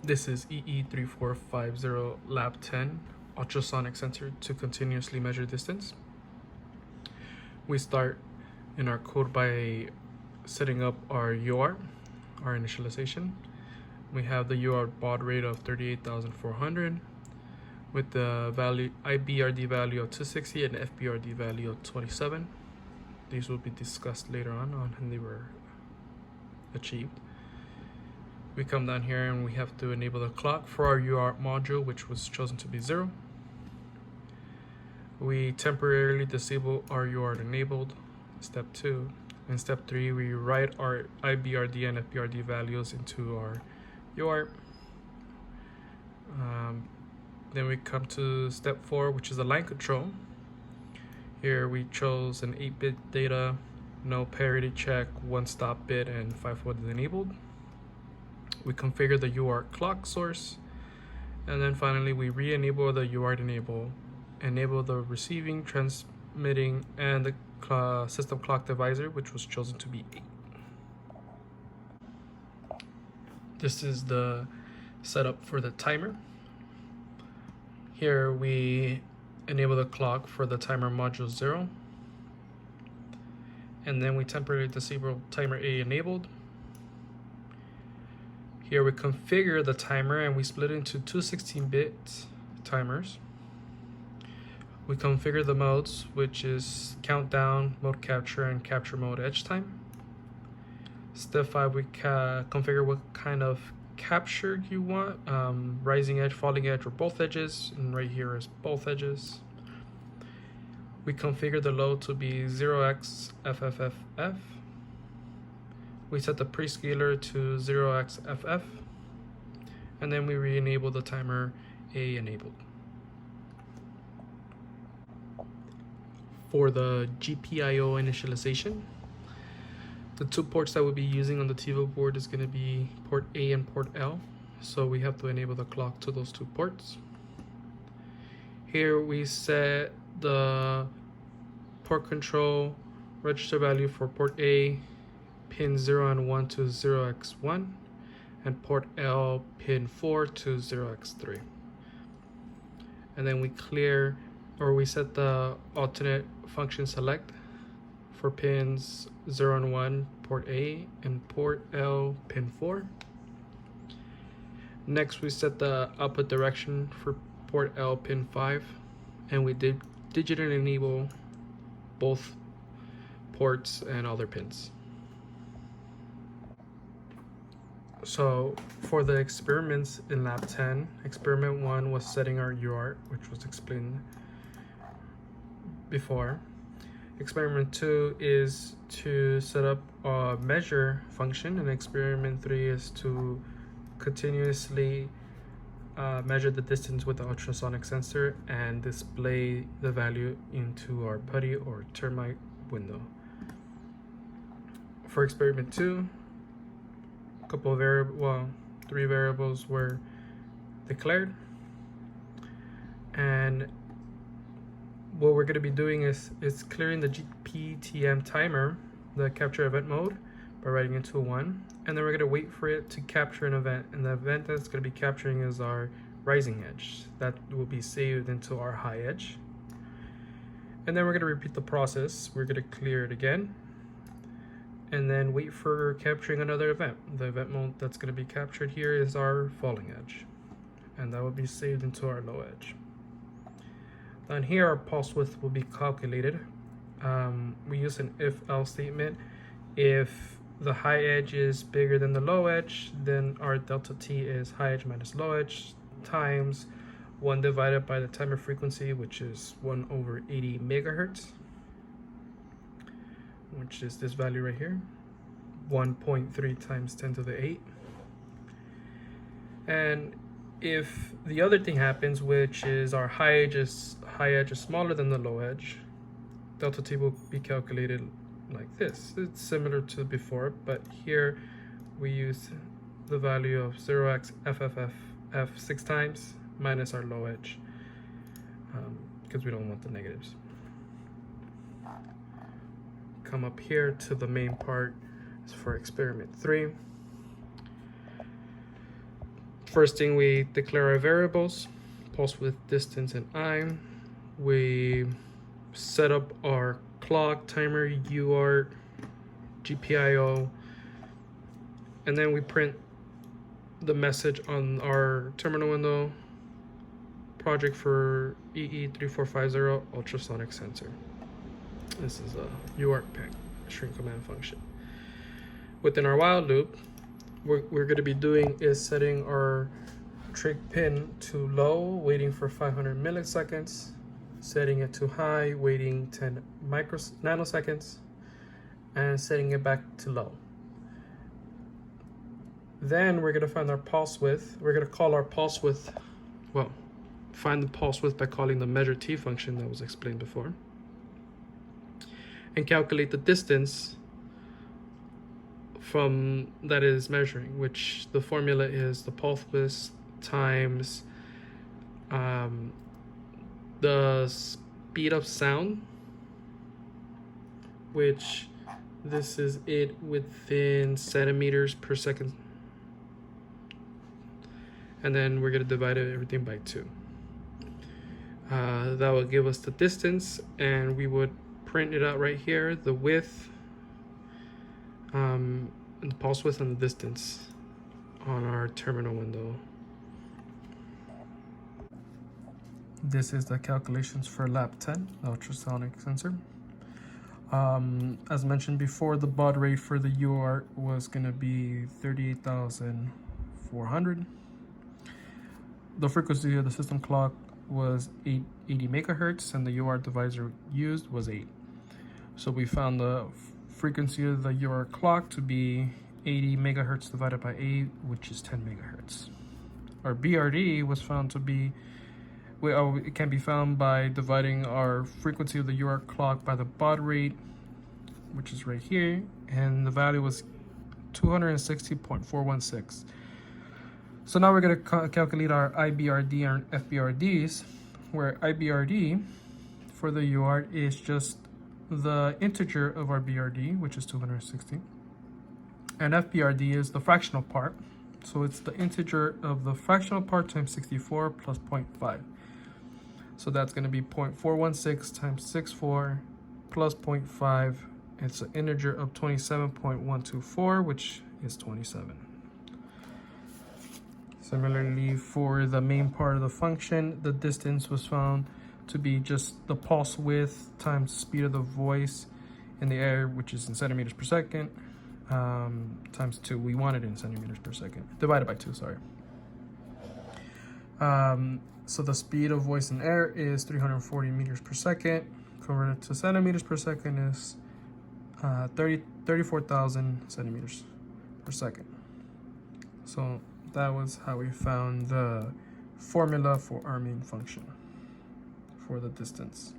This is EE3450 Lab 10 ultrasonic sensor to continuously measure distance. We start in our code by setting up our UART, our initialization. We have the UART baud rate of 38,400 with the value IBRD value of 260 and FBRD value of 27. These will be discussed later on when they were achieved. We come down here and we have to enable the clock for our UART module, which was chosen to be 0. We temporarily disable our UART enabled, step 2. In step 3, we write our IBRD and FBRD values into our UART. Then we come to step 4, which is the line control. Here we chose an 8-bit data, no parity check, 1 stop bit, and 5-fold enabled. We configure the UART clock source, and then finally we re-enable the UART enable the receiving, transmitting, and the system clock divisor, which was chosen to be 8. This is the setup for the timer. Here we enable the clock for the timer module 0, and then we temporarily disable timer A enabled. Here we configure the timer and we split it into two 16-bit timers. We configure the modes, which is countdown, mode capture, and capture mode edge time. Step 5, we configure what kind of capture you want, rising edge, falling edge, or both edges, and right here is both edges. We configure the load to be 0x FFFF. We set the prescaler to 0x FF, and then we re-enable the timer A enabled. For the GPIO initialization, the 2 ports that we'll be using on the TIVA board is going to be port A and port L, so we have to enable the clock to those 2 ports. Here we set the port control register value for port A, pin 0 and 1 to 0x1, and port L pin 4 to 0x3. And then we clear, or we set the alternate function select for pins 0 and 1, port A, and port L pin 4. Next we set the output direction for port L pin 5, and we did digitally enable both ports and other pins. So for the experiments in Lab 10, experiment 1 was setting our UART, which was explained before. Experiment 2 is to set up a measure function, and experiment 3 is to continuously measure the distance with the ultrasonic sensor and display the value into our putty or termite window. For experiment 2, couple of 3 variables were declared, and what we're going to be doing is clearing the GPTM timer, the capture event mode, by writing into a 1, and then we're going to wait for it to capture an event, and the event that's going to be capturing is our rising edge. That will be saved into our high edge, and then we're going to repeat the process. We're going to clear it again, and then wait for capturing another event. The event mode that's going to be captured here is our falling edge, and that will be saved into our low edge. Down here, our pulse width will be calculated. We use an if-else statement. If the high edge is bigger than the low edge, then our delta t is high edge minus low edge times 1 divided by the timer frequency, which is 1 over 80 megahertz, which is this value right here, 1.3 times 10 to the 8. And if the other thing happens, which is our high edge is smaller than the low edge, delta t will be calculated like this. It's similar to before, but here we use the value of 0x FFFF 6 times minus our low edge, because we don't want the negatives. Come up here to the main part for experiment 3. First thing, we declare our variables, pulse width, distance, and I. We set up our clock, timer, UART, GPIO, and then we print the message on our terminal window, project for EE3450 ultrasonic sensor. This is a UART pack string command function. Within our while loop, what we're going to be doing is setting our trig pin to low, waiting for 500 milliseconds, setting it to high, waiting 10 nanoseconds, and setting it back to low. Then we're going to find our pulse width. We're going to call our pulse width, well, find the pulse width by calling the measure t function that was explained before, and calculate the distance from that is measuring, which the formula is the pulse width times the speed of sound, which this is it within centimeters per second, and then we're going to divide everything by 2. That will give us the distance, and we would print it out right here, the width, and the pulse width and the distance on our terminal window. This is the calculations for Lab10, the ultrasonic sensor. As mentioned before, the baud rate for the UART was going to be 38,400. The frequency of the system clock was 80 megahertz, and the UART divisor used was 8. So we found the frequency of the UART clock to be 80 megahertz divided by 8, which is 10 megahertz. Our BRD was found to be, it can be found by dividing our frequency of the UART clock by the baud rate, which is right here, and the value was 260.416. So now we're going to calculate our IBRD and FBRDs, where IBRD for the UART is just the integer of our BRD, which is 260, and FBRD is the fractional part, so it's the integer of the fractional part times 64 plus 0.5. So that's going to be 0.416 times 64 plus 0.5. It's an integer of 27.124, which is 27. Similarly, for the main part of the function, the distance was found to be just the pulse width times the speed of the voice in the air, which is in centimeters per second, times 2. We want it in centimeters per second, divided by 2, sorry. So the speed of voice in air is 340 meters per second. Converted to centimeters per second is 34,000 centimeters per second. So that was how we found the formula for our main function for the distance.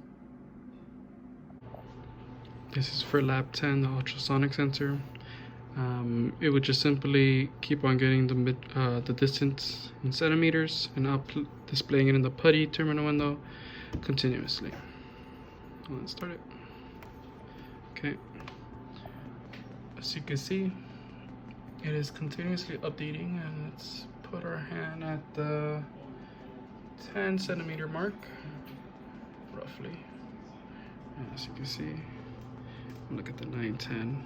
This is for Lab10, the ultrasonic sensor. It would just simply keep on getting the distance in centimeters and displaying it in the PuTTY terminal window continuously. Let's start it. Okay. As you can see, it is continuously updating, and let's put our hand at the 10 centimeter mark, roughly. And as you can see, look at the 910.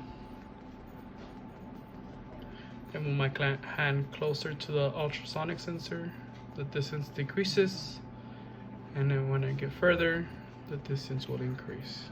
And move my hand closer to the ultrasonic sensor, the distance decreases, and then when I get further, the distance will increase.